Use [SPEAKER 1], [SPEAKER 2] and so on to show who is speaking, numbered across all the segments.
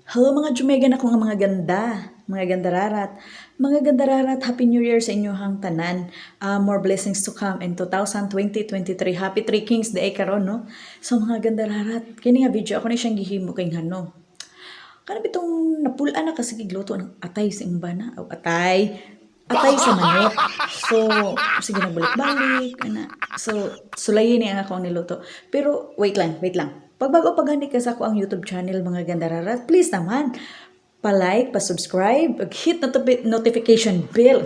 [SPEAKER 1] Hello mga Jumegan ako nga mga gandararat. Mga gandararat, Happy New Year sa inyohang tanan. More blessings to come in 2023. Happy Three Kings Day karon no. So mga gandararat, kini nga video ako ni siyang gihimo kay ngano. Kana bitong napulaan na kasi gigluto ng atay sa imbana o atay sa manok. So, sige na balik-balik. So, sulayin niya ang akong niluto. Pero, wait lang. Pagbago pagani ka sa ako ang YouTube channel, mga gandararat, please naman, pa-like, pa-subscribe, hit notification bell.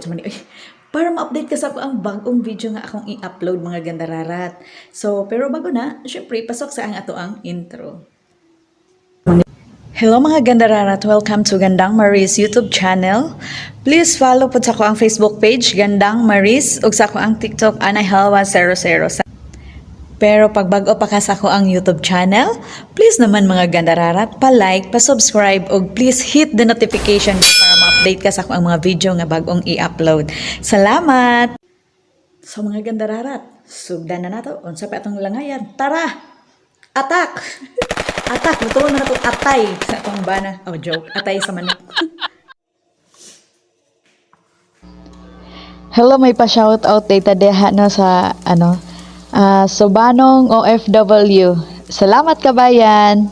[SPEAKER 1] Para ma-update ka sa ako ang bagong video nga akong i-upload, mga gandararat. So, pero bago na, syempre, pasok sa ang ato ang intro. Hello mga gandararat, welcome to Gandang Maris YouTube channel. Please follow po sa ko ang Facebook page, Gandang Maris, ug sa ko ang TikTok, Anay Halwa 00. Pero pag bago pa ka sa ko ang YouTube channel, please naman mga gandararat, pa-like, pa-subscribe, ug please hit the notification para ma-update ka sa ko ang mga video nga bagong i-upload. Salamat! So mga gandararat, sugdan na nato, unsa pa atong langayan. Tara! Atak! Atak, lutuon na ako atay sa akong bana. Oh, joke. Atay sa manok.
[SPEAKER 2] Hello, may pa-shoutout data deha no sa Subanong OFW. Salamat kabayan.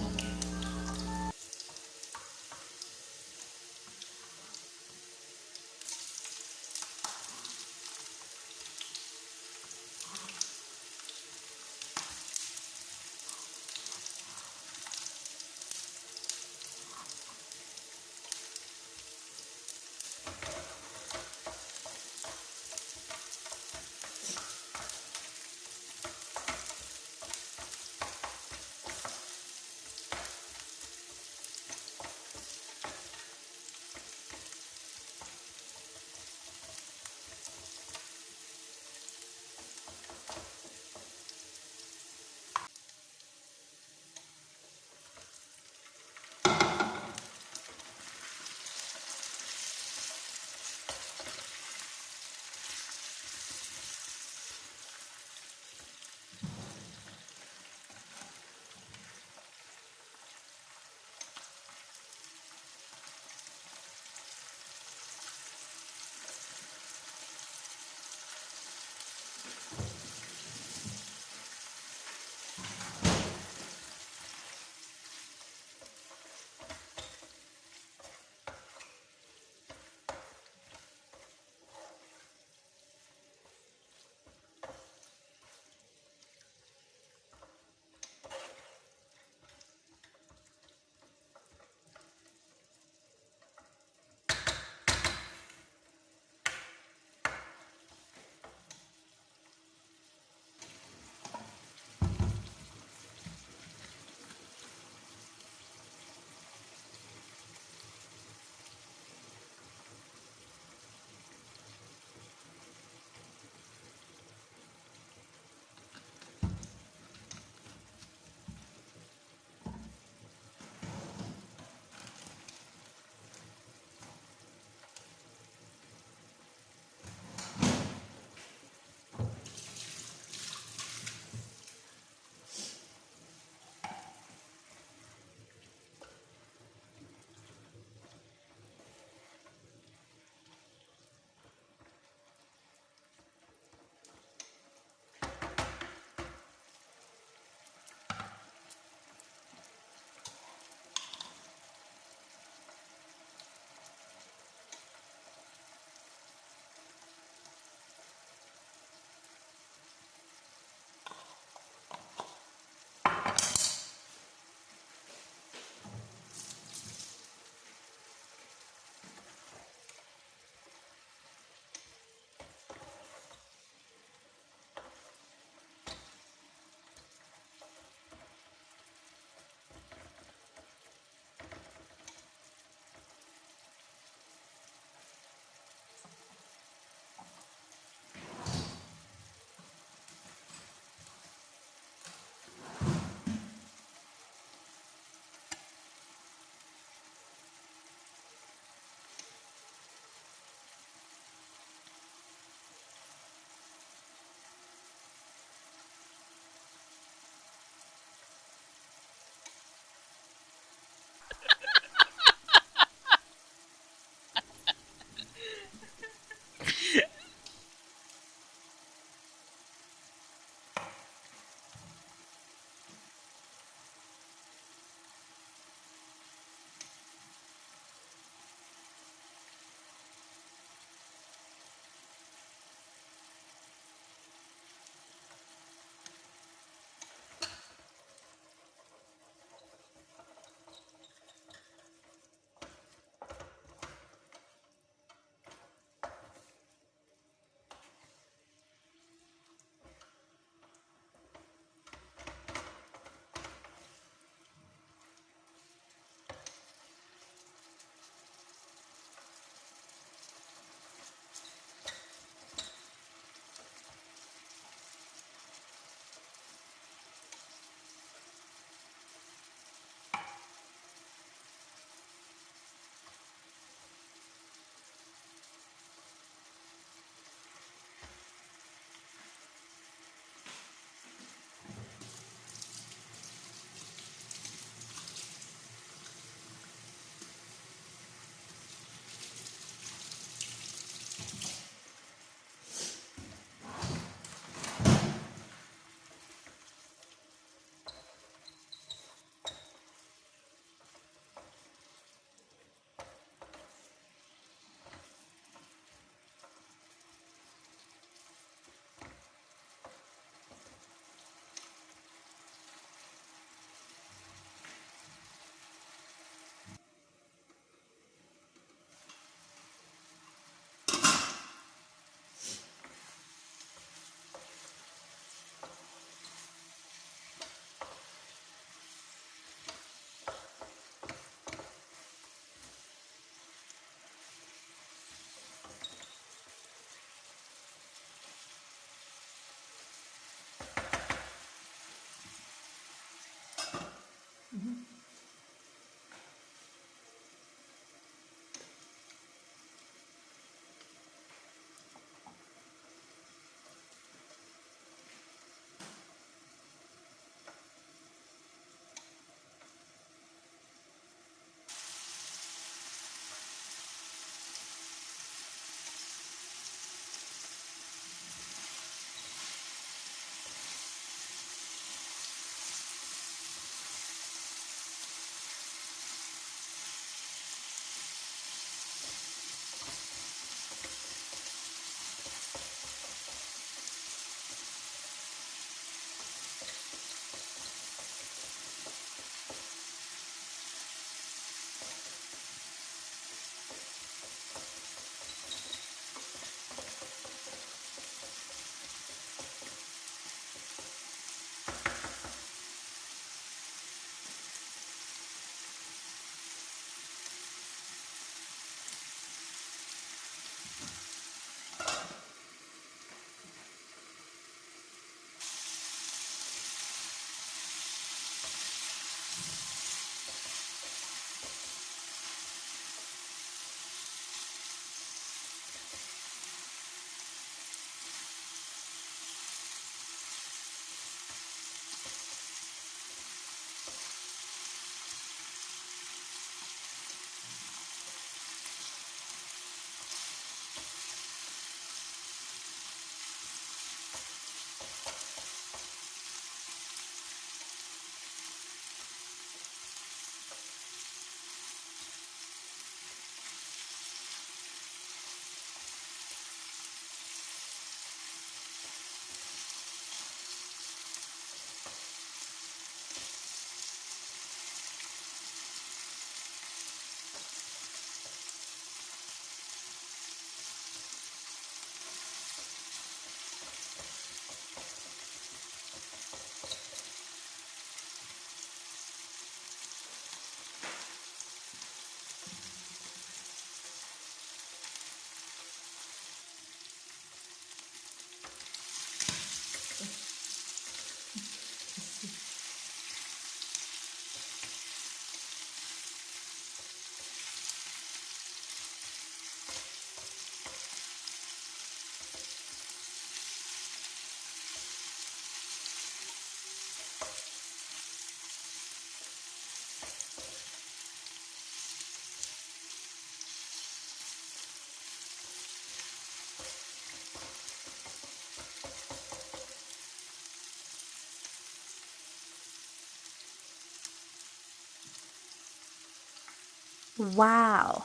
[SPEAKER 3] Wow!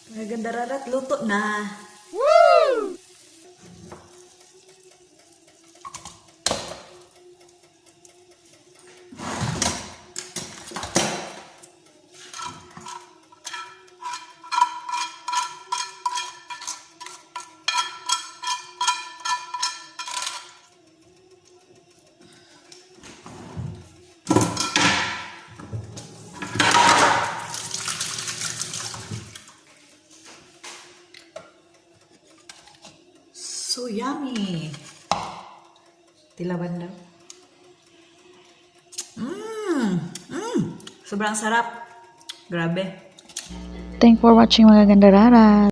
[SPEAKER 1] Mga gandararat, luto na. So yummy. Tilawan daw. Sobrang sarap. Grabe.
[SPEAKER 2] Thanks for watching mga gandararat.